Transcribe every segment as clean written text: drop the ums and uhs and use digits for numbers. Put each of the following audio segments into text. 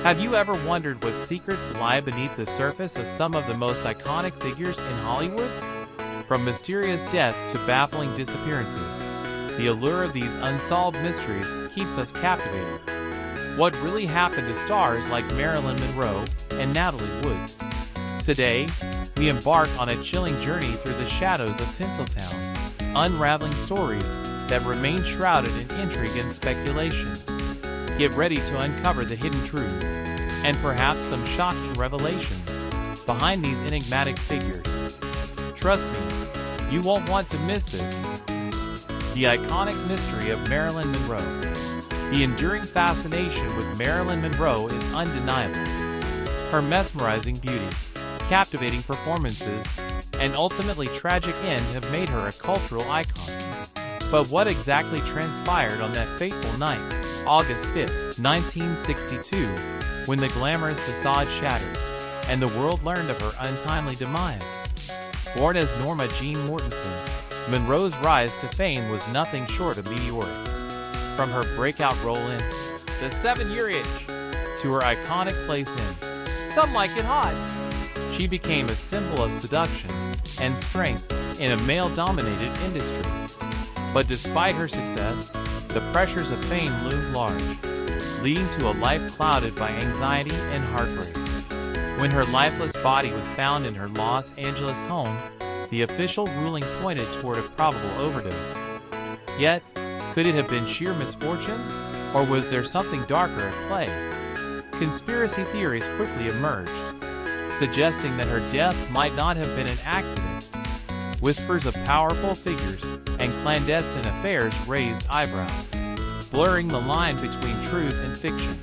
Have you ever wondered what secrets lie beneath the surface of some of the most iconic figures in Hollywood? From mysterious deaths to baffling disappearances, the allure of these unsolved mysteries keeps us captivated. What really happened to stars like Marilyn Monroe and Natalie Wood? Today, we embark on a chilling journey through the shadows of Tinseltown, unraveling stories that remain shrouded in intrigue and speculation. Get ready to uncover the hidden truths, and perhaps some shocking revelations, behind these enigmatic figures. Trust me, you won't want to miss this. The iconic mystery of Marilyn Monroe. The enduring fascination with Marilyn Monroe is undeniable. Her mesmerizing beauty, captivating performances, and ultimately tragic end have made her a cultural icon. But what exactly transpired on that fateful night, August 5, 1962, when the glamorous facade shattered, and the world learned of her untimely demise? Born as Norma Jean Mortensen, Monroe's rise to fame was nothing short of meteoric. From her breakout role in The 7-Year Itch to her iconic place in Some Like It Hot, she became a symbol of seduction and strength in a male-dominated industry. But despite her success, the pressures of fame loomed large, leading to a life clouded by anxiety and heartbreak. When her lifeless body was found in her Los Angeles home, the official ruling pointed toward a probable overdose. Yet, could it have been sheer misfortune, or was there something darker at play? Conspiracy theories quickly emerged, suggesting that her death might not have been an accident. Whispers of powerful figures and clandestine affairs raised eyebrows, blurring the line between truth and fiction.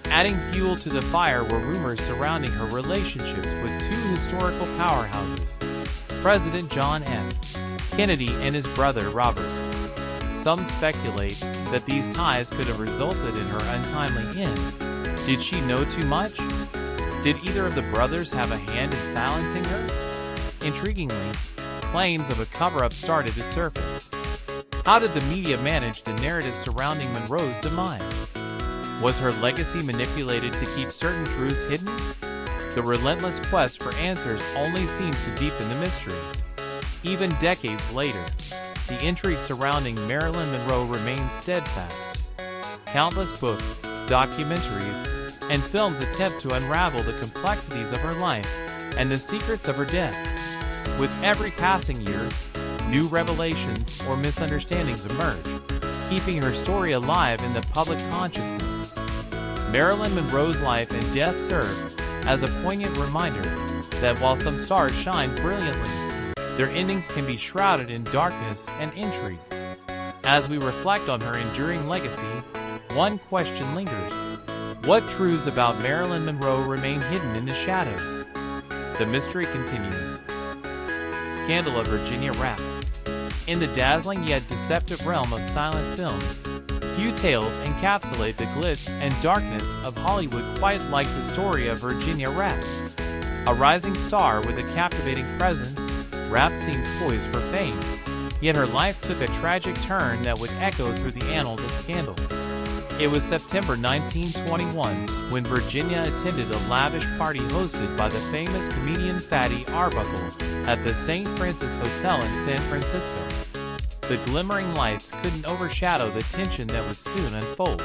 Adding fuel to the fire were rumors surrounding her relationships with two historical powerhouses, President John F. Kennedy and his brother Robert. Some speculate that these ties could have resulted in her untimely end. Did she know too much? Did either of the brothers have a hand in silencing her? Intriguingly, claims of a cover-up started to surface. How did the media manage the narrative surrounding Monroe's demise? Was her legacy manipulated to keep certain truths hidden? The relentless quest for answers only seems to deepen the mystery. Even decades later, the intrigue surrounding Marilyn Monroe remains steadfast. Countless books, documentaries, and films attempt to unravel the complexities of her life and the secrets of her death. With every passing year, new revelations or misunderstandings emerge, keeping her story alive in the public consciousness. Marilyn Monroe's life and death serve as a poignant reminder that while some stars shine brilliantly, their endings can be shrouded in darkness and intrigue. As we reflect on her enduring legacy, one question lingers. What truths about Marilyn Monroe remain hidden in the shadows? The mystery continues. Scandal of Virginia Rappe. In the dazzling yet deceptive realm of silent films, few tales encapsulate the glitz and darkness of Hollywood quite like the story of Virginia Rappe. A rising star with a captivating presence, Rappe seemed poised for fame, yet her life took a tragic turn that would echo through the annals of scandal. It was September 1921 when Virginia attended a lavish party hosted by the famous comedian Fatty Arbuckle at the St. Francis Hotel in San Francisco. The glimmering lights couldn't overshadow the tension that would soon unfold.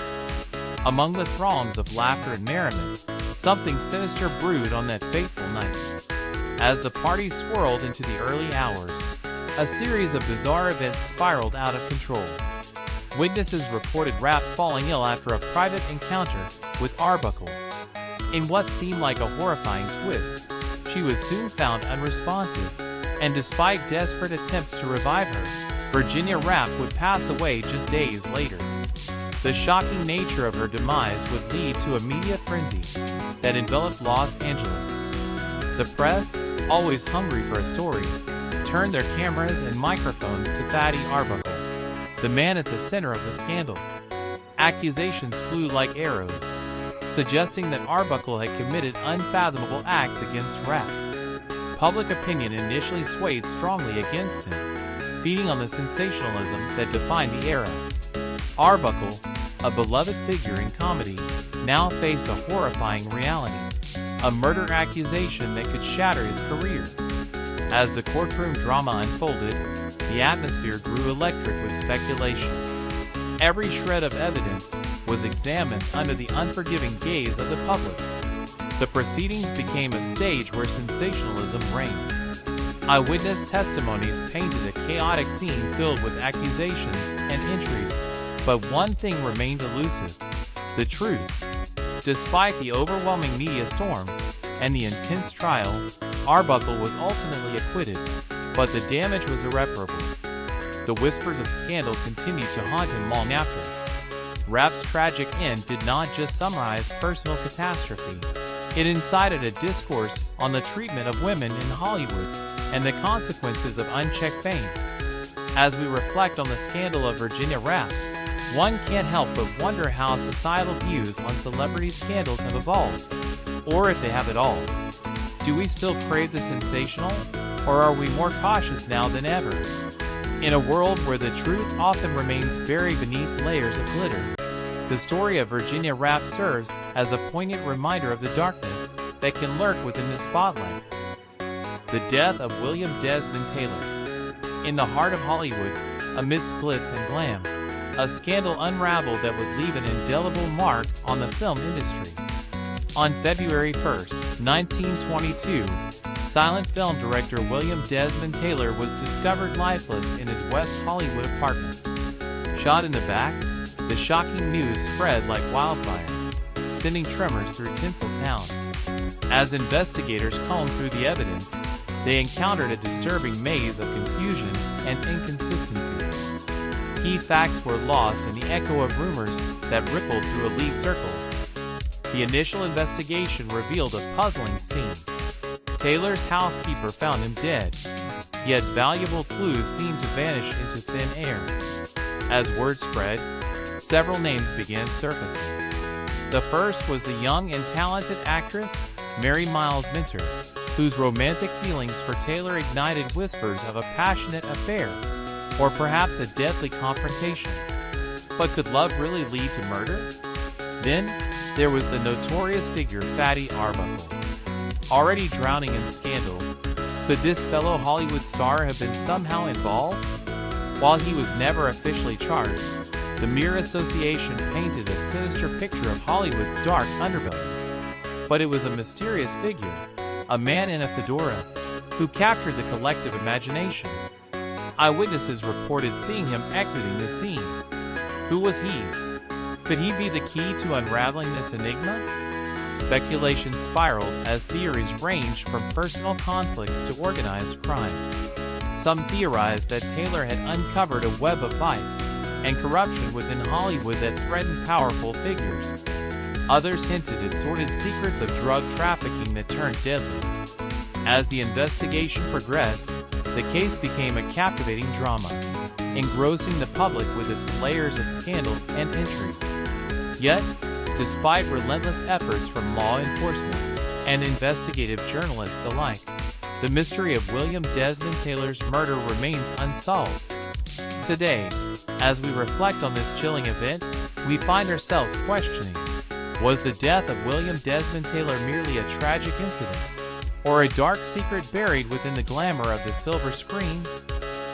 Among the throngs of laughter and merriment, something sinister brewed on that fateful night. As the party swirled into the early hours, a series of bizarre events spiraled out of control. Witnesses reported Rappe falling ill after a private encounter with Arbuckle. In what seemed like a horrifying twist, she was soon found unresponsive, and despite desperate attempts to revive her, Virginia Rappe would pass away just days later. The shocking nature of her demise would lead to a media frenzy that enveloped Los Angeles. The press, always hungry for a story, turned their cameras and microphones to Fatty Arbuckle, the man at the center of the scandal. Accusations flew like arrows, suggesting that Arbuckle had committed unfathomable acts against Rappe. Public opinion initially swayed strongly against him, feeding on the sensationalism that defined the era. Arbuckle, a beloved figure in comedy, now faced a horrifying reality, a murder accusation that could shatter his career. As the courtroom drama unfolded, the atmosphere grew electric with speculation. Every shred of evidence was examined under the unforgiving gaze of the public. The proceedings became a stage where sensationalism reigned. Eyewitness testimonies painted a chaotic scene filled with accusations and intrigue. But one thing remained elusive: the truth. Despite the overwhelming media storm and the intense trial, Arbuckle was ultimately acquitted, but the damage was irreparable. The whispers of scandal continued to haunt him long after. Rappe's tragic end did not just summarize personal catastrophe. It incited a discourse on the treatment of women in Hollywood and the consequences of unchecked fame. As we reflect on the scandal of Virginia Rappe, one can't help but wonder how societal views on celebrity scandals have evolved, or if they have at all. Do we still crave the sensational, or are we more cautious now than ever? In a world where the truth often remains buried beneath layers of glitter, the story of Virginia Rappe serves as a poignant reminder of the darkness that can lurk within the spotlight. The death of William Desmond Taylor. In the heart of Hollywood, amidst glitz and glam, a scandal unraveled that would leave an indelible mark on the film industry. On February 1, 1922, silent film director William Desmond Taylor was discovered lifeless in his West Hollywood apartment. Shot in the back, the shocking news spread like wildfire, sending tremors through Tinseltown. As investigators combed through the evidence, they encountered a disturbing maze of confusion and inconsistencies. Key facts were lost in the echo of rumors that rippled through elite circles. The initial investigation revealed a puzzling scene. Taylor's housekeeper found him dead, yet valuable clues seemed to vanish into thin air. As word spread, several names began surfacing. The first was the young and talented actress, Mary Miles Minter, whose romantic feelings for Taylor ignited whispers of a passionate affair, or perhaps a deadly confrontation. But could love really lead to murder? Then, there was the notorious figure Fatty Arbuckle. Already drowning in scandal, could this fellow Hollywood star have been somehow involved? While he was never officially charged, the mere association painted a sinister picture of Hollywood's dark underbelly. But it was a mysterious figure, a man in a fedora, who captured the collective imagination. Eyewitnesses reported seeing him exiting the scene. Who was he? Could he be the key to unraveling this enigma? Speculation spiraled as theories ranged from personal conflicts to organized crime. Some theorized that Taylor had uncovered a web of vice and corruption within Hollywood that threatened powerful figures. Others hinted at sordid secrets of drug trafficking that turned deadly. As the investigation progressed, the case became a captivating drama, engrossing the public with its layers of scandal and intrigue. Yet, despite relentless efforts from law enforcement and investigative journalists alike, the mystery of William Desmond Taylor's murder remains unsolved. Today, as we reflect on this chilling event, we find ourselves questioning: was the death of William Desmond Taylor merely a tragic incident, or a dark secret buried within the glamour of the silver screen?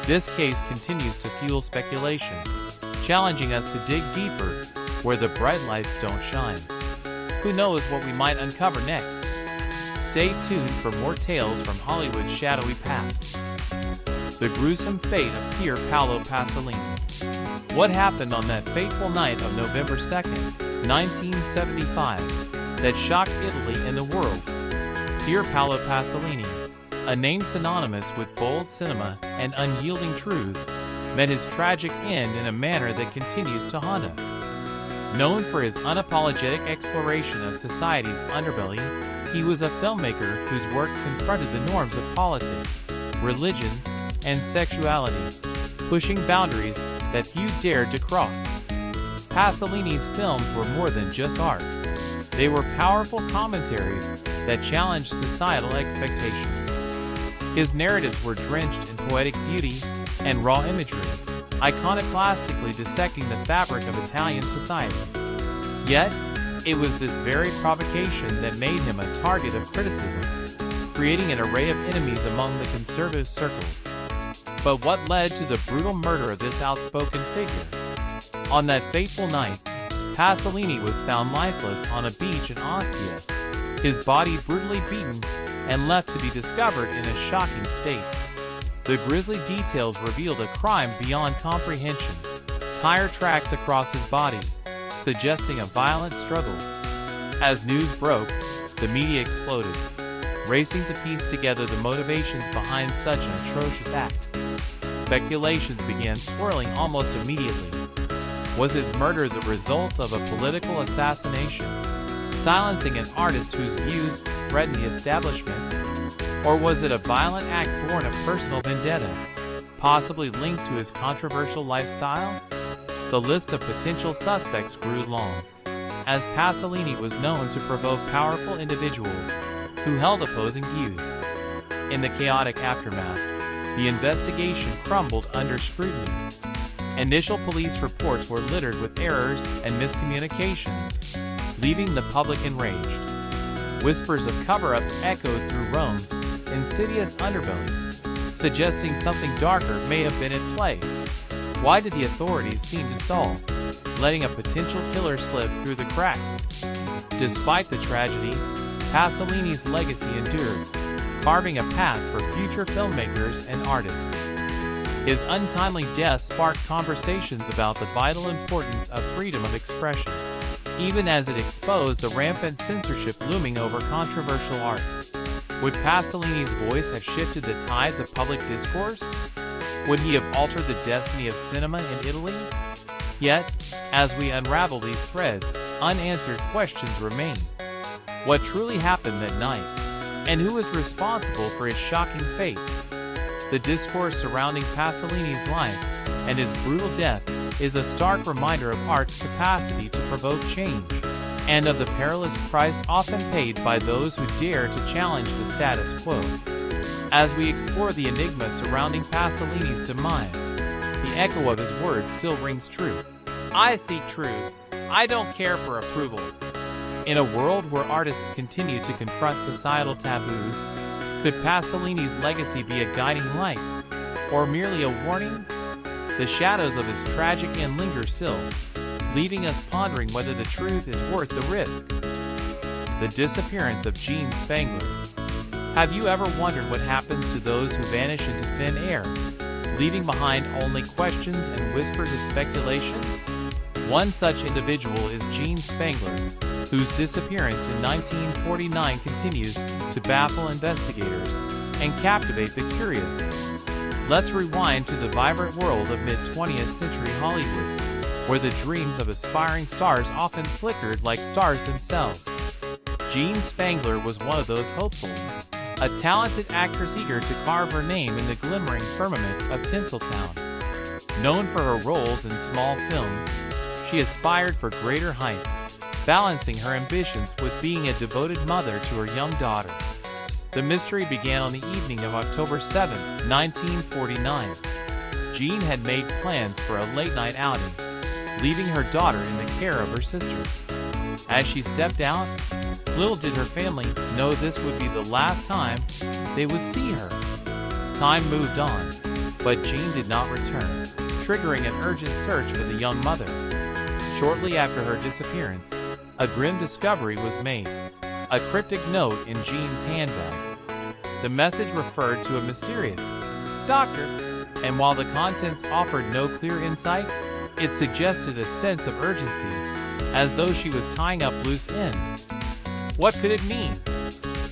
This case continues to fuel speculation, challenging us to dig deeper where the bright lights don't shine. Who knows what we might uncover next? Stay tuned for more tales from Hollywood's shadowy past. The gruesome fate of Pier Paolo Pasolini. What happened on that fateful night of November 2nd, 1975, that shocked Italy and the world? Pier Paolo Pasolini, a name synonymous with bold cinema and unyielding truths, met his tragic end in a manner that continues to haunt us. Known for his unapologetic exploration of society's underbelly, he was a filmmaker whose work confronted the norms of politics, religion, and sexuality, pushing boundaries that few dared to cross. Pasolini's films were more than just art. They were powerful commentaries that challenged societal expectations. His narratives were drenched in poetic beauty and raw imagery, iconoclastically dissecting the fabric of Italian society. Yet, It was this very provocation that made him a target of criticism, creating an array of enemies among the conservative circles. But what led to the brutal murder of this outspoken figure? On that fateful night, Pasolini was found lifeless on a beach in Ostia, his body brutally beaten and left to be discovered in a shocking state. The grisly details revealed a crime beyond comprehension. Tire tracks across his body, suggesting a violent struggle. As news broke, the media exploded, racing to piece together the motivations behind such an atrocious act. Speculations began swirling almost immediately. Was his murder the result of a political assassination, silencing an artist whose views threatened the establishment? Or was it a violent act born of personal vendetta, possibly linked to his controversial lifestyle? The list of potential suspects grew long, as Pasolini was known to provoke powerful individuals who held opposing views. In the chaotic aftermath, the investigation crumbled under scrutiny. Initial police reports were littered with errors and miscommunications, leaving the public enraged. Whispers of cover-ups echoed through Rome's insidious underbelly, suggesting something darker may have been at play. Why did the authorities seem to stall, letting a potential killer slip through the cracks? Despite the tragedy, Pasolini's legacy endured, carving a path for future filmmakers and artists. His untimely death sparked conversations about the vital importance of freedom of expression, even as it exposed the rampant censorship looming over controversial art. Would Pasolini's voice have shifted the tides of public discourse? Would he have altered the destiny of cinema in Italy? Yet, as we unravel these threads, unanswered questions remain. What truly happened that night? And who is responsible for his shocking fate? The discourse surrounding Pasolini's life and his brutal death is a stark reminder of art's capacity to provoke change, and of the perilous price often paid by those who dare to challenge the status quo. As we explore the enigma surrounding Pasolini's demise, the echo of his words still rings true. I seek truth. I don't care for approval. In a world where artists continue to confront societal taboos, could Pasolini's legacy be a guiding light, or merely a warning? The shadows of his tragic end linger still, leaving us pondering whether the truth is worth the risk. The disappearance of Jean Spangler. Have you ever wondered what happens to those who vanish into thin air, leaving behind only questions and whispers of speculation? One such individual is Jean Spangler, whose disappearance in 1949 continues to baffle investigators and captivate the curious. Let's rewind to the vibrant world of mid-20th century Hollywood, where the dreams of aspiring stars often flickered like stars themselves. Jean Spangler was one of those hopefuls, a talented actress eager to carve her name in the glimmering firmament of Tinseltown. Known for her roles in small films, she aspired for greater heights, balancing her ambitions with being a devoted mother to her young daughter. The mystery began on the evening of October 7, 1949. Jean had made plans for a late-night outing, leaving her daughter in the care of her sister. As she stepped out, little did her family know this would be the last time they would see her. Time moved on, but Jean did not return, triggering an urgent search for the young mother. Shortly after her disappearance, a grim discovery was made, a cryptic note in Jean's handbag. The message referred to a mysterious doctor, and while the contents offered no clear insight, it suggested a sense of urgency, as though she was tying up loose ends. What could it mean?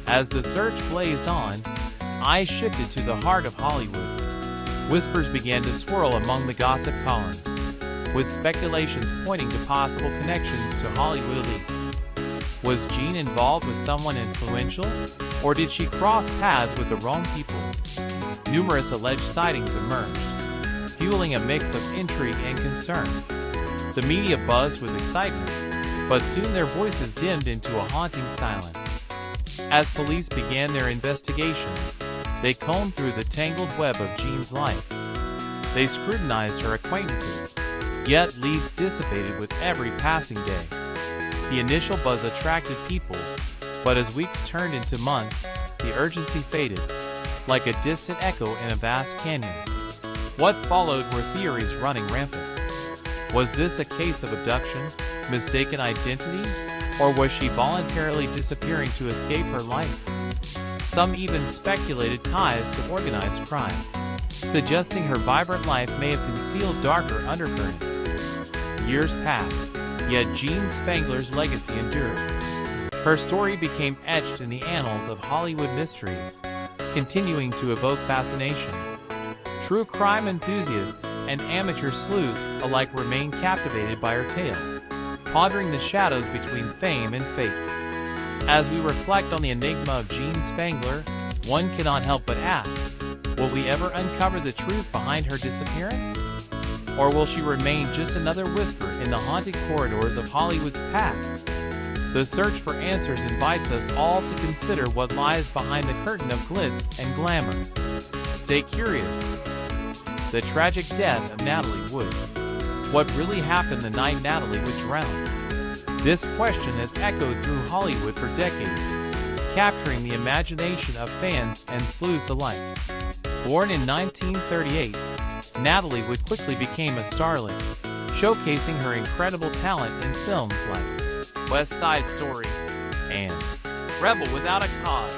As the search blazed on, eyes shifted to the heart of Hollywood. Whispers began to swirl among the gossip columns, with speculations pointing to possible connections to Hollywood elites. Was Jean involved with someone influential, or did she cross paths with the wrong people? Numerous alleged sightings emerged, fueling a mix of intrigue and concern. The media buzzed with excitement, but soon their voices dimmed into a haunting silence. As police began their investigations, they combed through the tangled web of Jean's life. They scrutinized her acquaintances, yet leads dissipated with every passing day. The initial buzz attracted people, but as weeks turned into months, the urgency faded, like a distant echo in a vast canyon. What followed were theories running rampant. Was this a case of abduction, mistaken identity, or was she voluntarily disappearing to escape her life? Some even speculated ties to organized crime, suggesting her vibrant life may have concealed darker undercurrents. Years passed, yet Jean Spangler's legacy endured. Her story became etched in the annals of Hollywood mysteries, continuing to evoke fascination. True crime enthusiasts and amateur sleuths alike remain captivated by her tale, pondering the shadows between fame and fate. As we reflect on the enigma of Jean Spangler, one cannot help but ask, will we ever uncover the truth behind her disappearance? Or will she remain just another whisper in the haunted corridors of Hollywood's past? The search for answers invites us all to consider what lies behind the curtain of glitz and glamour. Stay curious. The tragic death of Natalie Wood. What really happened the night Natalie would drown? This question has echoed through Hollywood for decades, capturing the imagination of fans and sleuths alike. Born in 1938, Natalie Wood quickly became a starlet, showcasing her incredible talent in films like West Side Story and Rebel Without a Cause.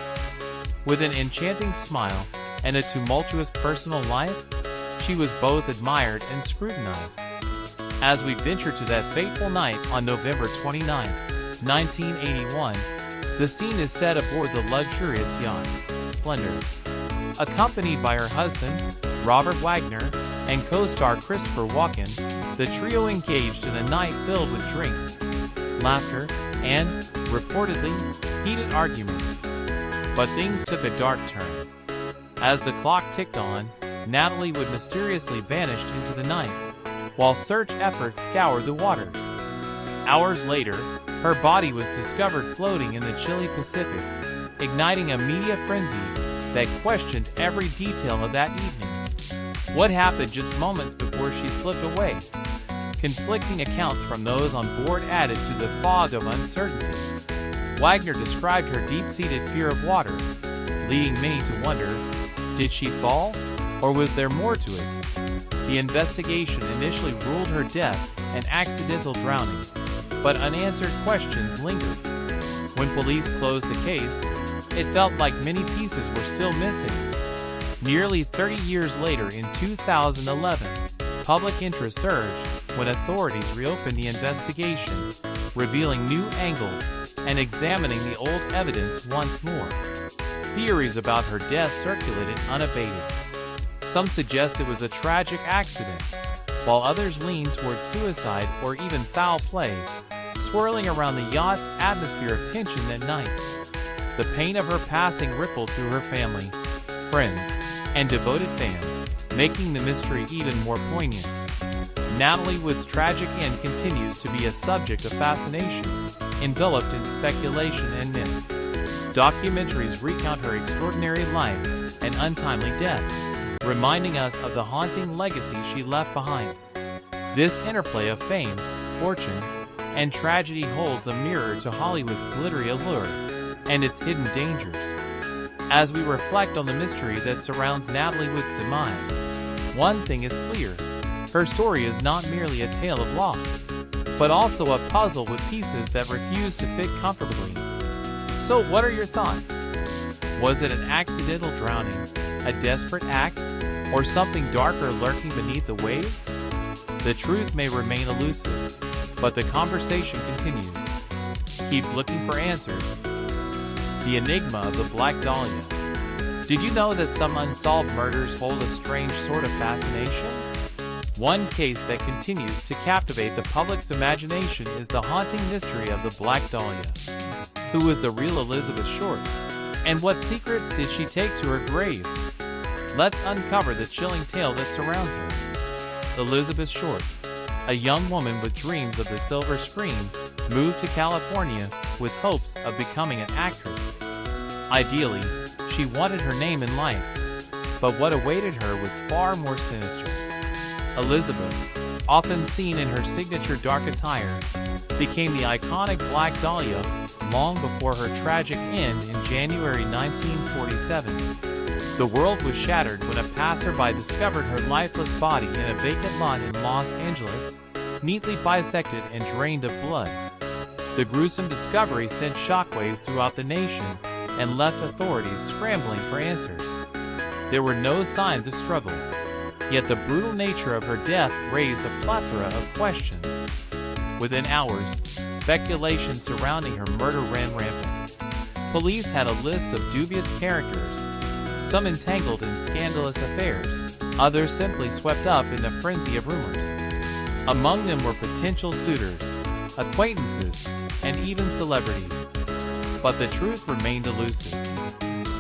With an enchanting smile and a tumultuous personal life, she was both admired and scrutinized. As we venture to that fateful night on November 29, 1981, the scene is set aboard the luxurious yacht, Spangler. Accompanied by her husband, Robert Wagner, and co-star Christopher Walken, the trio engaged in a night filled with drinks, laughter, and, reportedly, heated arguments. But things took a dark turn. As the clock ticked on, Natalie Wood mysteriously vanished into the night, while search efforts scoured the waters. Hours later, her body was discovered floating in the chilly Pacific, igniting a media frenzy that questioned every detail of that evening. What happened just moments before she slipped away? Conflicting accounts from those on board added to the fog of uncertainty. Wagner described her deep-seated fear of water, leading many to wonder, did she fall, or was there more to it? The investigation initially ruled her death an accidental drowning, but unanswered questions lingered. When police closed the case, it felt like many pieces were still missing. Nearly 30 years later in 2011, public interest surged when authorities reopened the investigation, revealing new angles and examining the old evidence once more. Theories about her death circulated unabated. Some suggest it was a tragic accident, while others lean towards suicide or even foul play, swirling around the yacht's atmosphere of tension that night. The pain of her passing rippled through her family, friends, and devoted fans, making the mystery even more poignant. Natalie Wood's tragic end continues to be a subject of fascination, enveloped in speculation and myth. Documentaries recount her extraordinary life and untimely death, reminding us of the haunting legacy she left behind. This interplay of fame, fortune, and tragedy holds a mirror to Hollywood's glittery allure and its hidden dangers. As we reflect on the mystery that surrounds Natalie Wood's demise, one thing is clear: her story is not merely a tale of loss, but also a puzzle with pieces that refuse to fit comfortably. So what are your thoughts? Was it an accidental drowning, a desperate act, or something darker lurking beneath the waves? The truth may remain elusive, but the conversation continues. Keep looking for answers. The enigma of the Black Dahlia. Did you know that some unsolved murders hold a strange sort of fascination? One case that continues to captivate the public's imagination is the haunting mystery of the Black Dahlia. Who was the real Elizabeth Short? And what secrets did she take to her grave? Let's uncover the chilling tale that surrounds her. Elizabeth Short, a young woman with dreams of the silver screen, moved to California with hopes of becoming an actress. Ideally, she wanted her name in lights, but what awaited her was far more sinister. Elizabeth, often seen in her signature dark attire, became the iconic Black Dahlia long before her tragic end in January 1947. The world was shattered when a passerby discovered her lifeless body in a vacant lot in Los Angeles, neatly bisected and drained of blood. The gruesome discovery sent shockwaves throughout the nation and left authorities scrambling for answers. There were no signs of struggle, yet the brutal nature of her death raised a plethora of questions. Within hours, speculation surrounding her murder ran rampant. Police had a list of dubious characters, some entangled in scandalous affairs, others simply swept up in the frenzy of rumors. Among them were potential suitors, acquaintances, and even celebrities. But the truth remained elusive.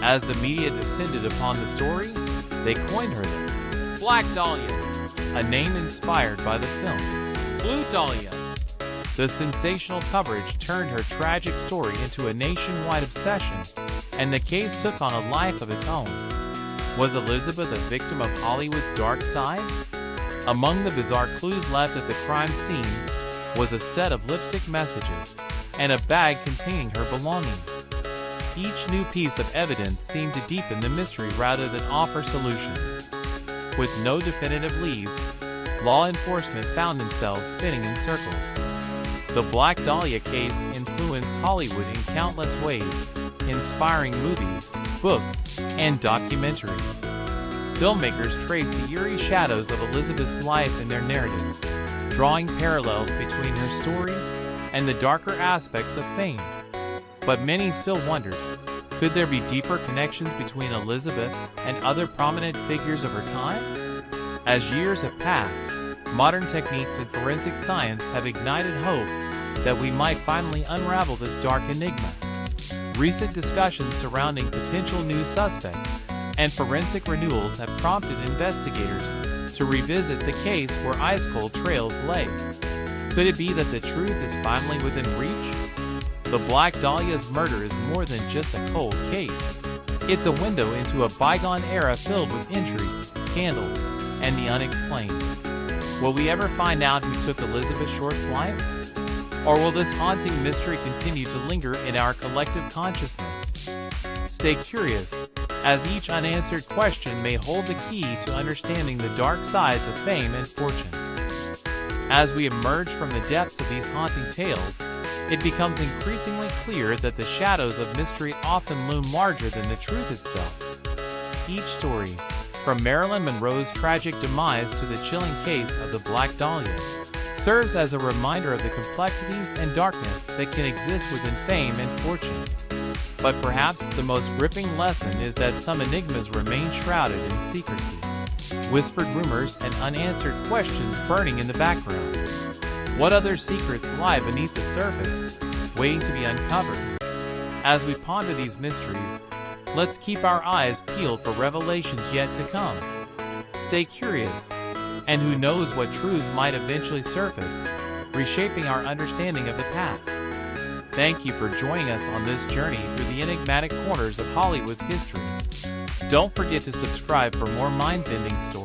As the media descended upon the story, they coined her the Black Dahlia, a name inspired by the film Blue Dahlia. The sensational coverage turned her tragic story into a nationwide obsession, and the case took on a life of its own. Was Elizabeth a victim of Hollywood's dark side? Among the bizarre clues left at the crime scene was a set of lipstick messages and a bag containing her belongings. Each new piece of evidence seemed to deepen the mystery rather than offer solutions. With no definitive leads, law enforcement found themselves spinning in circles. The Black Dahlia case influenced Hollywood in countless ways, inspiring movies, books, and documentaries. Filmmakers traced the eerie shadows of Elizabeth's life in their narratives, drawing parallels between her story and the darker aspects of fame. But many still wondered, could there be deeper connections between Elizabeth and other prominent figures of her time? As years have passed, modern techniques in forensic science have ignited hope that we might finally unravel this dark enigma. Recent discussions surrounding potential new suspects and forensic renewals have prompted investigators to revisit the case where ice-cold trails lay. Could it be that the truth is finally within reach? The Black Dahlia's murder is more than just a cold case. It's a window into a bygone era filled with intrigue, scandal, and the unexplained. Will we ever find out who took Elizabeth Short's life? Or will this haunting mystery continue to linger in our collective consciousness? Stay curious, as each unanswered question may hold the key to understanding the dark sides of fame and fortune. As we emerge from the depths of these haunting tales, it becomes increasingly clear that the shadows of mystery often loom larger than the truth itself. Each story, from Marilyn Monroe's tragic demise to the chilling case of the Black Dahlia, serves as a reminder of the complexities and darkness that can exist within fame and fortune. But perhaps the most gripping lesson is that some enigmas remain shrouded in secrecy. Whispered rumors and unanswered questions burning in the background. What other secrets lie beneath the surface, waiting to be uncovered? As we ponder these mysteries, let's keep our eyes peeled for revelations yet to come. Stay curious, and who knows what truths might eventually surface, reshaping our understanding of the past. Thank you for joining us on this journey through the enigmatic corners of Hollywood's history. Don't forget to subscribe for more mind-bending stories.